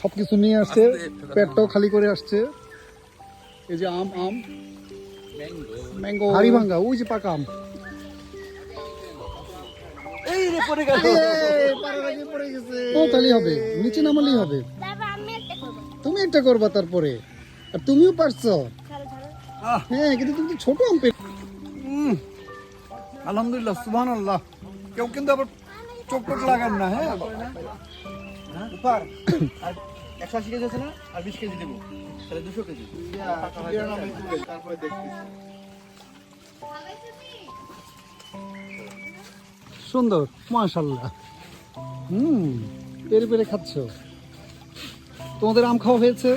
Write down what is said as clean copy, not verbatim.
সবকিছু নিয়ে আসছে, পেটটাও খালি করে আসছে। এই যে আম আম ম্যাঙ্গো হাড়ি ভাঙ্গা, ওই যে পাকা আম। এই রে পড়ে গেল। পড়ে গেছে। ও তাহলেই হবে, নিচে নামালেই হবে। তুমি একটা করবা তারপরে, আর তুমিও পারছো। হ্যাঁ কিন্তু তুমি তো ছোট আম আলহামদুলিল্লাহ, সুবহানাল্লাহ। কেউ কিন্তু আবার চোখ টোক লাগান না। হ্যাঁ উপর আর 180 কেজি আছে না, আর 20 কেজি দেবো, তাহলে 200 কেজি। তারপরে দেখতেছি। সুন্দর, মাশাআল্লাহ। পেরে পেরে খাচ্ছ। তোমাদের আম খাওয়া হয়েছে?